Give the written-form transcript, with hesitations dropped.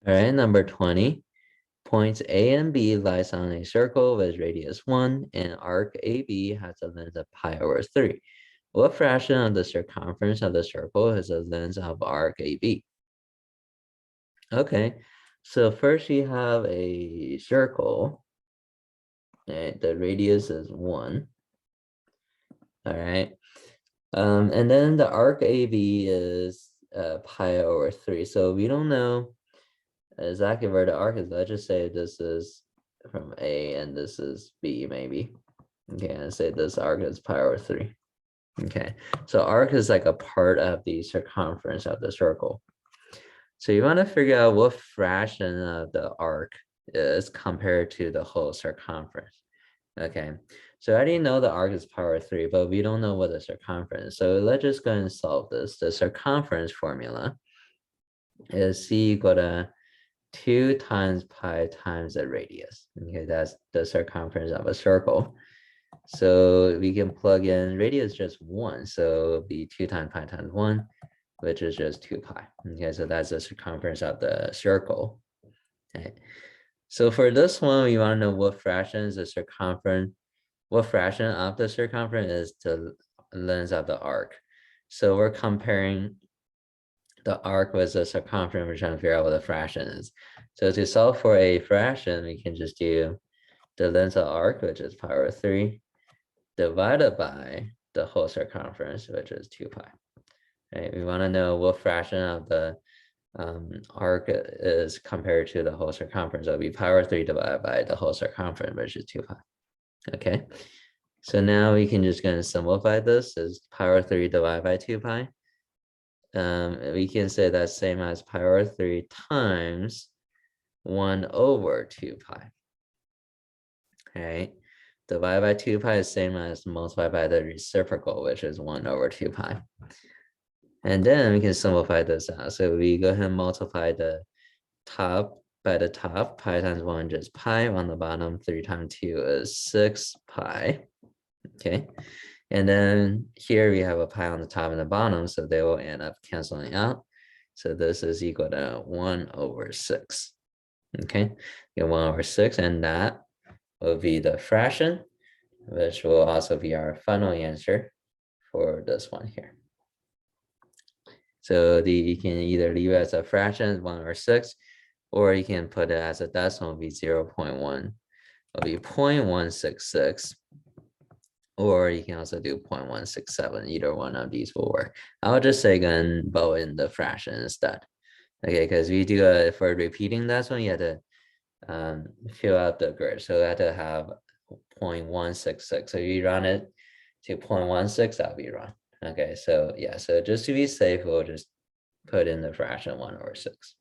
All right, number 20. Points A and B lies on a circle with radius 1 and arc AB has a length of pi over 3. What fraction of the circumference of the circle has a length of arc AB? Okay, so first you have a circle. Right, the radius is 1. All right. And then the arc AB is pi over 3. So we don't know exactly where the arc is. Let's just say this is from A and this is B, maybe. Okay, and say this arc is pi over 3. Okay, so arc is like a part of the circumference of the circle. So you want to figure out what fraction of the arc is compared to the whole circumference. Okay, so I already know the arc is pi over 3, but we don't know what the circumference is. So let's just go and solve this. The circumference formula is C equal to 2 times pi times the radius. Okay, that's the circumference of a circle. So we can plug in radius just 1. So it'll be 2 times pi times 1, which is just 2 pi. Okay, so that's the circumference of the circle. Okay. So for this one, we want to know what fraction is the circumference, what fraction of the circumference is the length of the arc. So we're comparing the arc with the circumference. We're trying to figure out what the fraction is. So to solve for a fraction, we can just do the length of arc, which is pi over 3, divided by the whole circumference, which is 2 pi. Right? We want to know what fraction of the arc is compared to the whole circumference. It'll be pi over 3 divided by the whole circumference, which is 2 pi. Okay, so now we can just going to simplify this as pi over 3 divided by 2 pi. We can say that's same as pi over 3 times 1 over 2 pi. Okay, divided by 2 pi is same as multiplied by the reciprocal, which is 1 over 2 pi. And then we can simplify this out. So we go ahead and multiply the top by the top. Pi times 1 just pi. On the bottom, 3 times 2 is 6 pi. Okay. And then here we have a pi on the top and the bottom, so they will end up canceling out. So this is equal to 1 over 6. Okay. You get 1 over 6, and that will be the fraction, which will also be our final answer for this one here. So you can either leave it as a fraction, 1 over 6, or you can put it as a decimal, it'll be 0.1. It'll be 0.166, or you can also do 0.167. Either one of these will work. I'll just say go and both in the fraction instead. Okay, because we do for repeating this one, you have to fill out the grid. So you have to have 0.166. So you run it to 0.16, that'll be wrong. Okay, so yeah, so just to be safe, we'll just put in the fraction 1 over 6.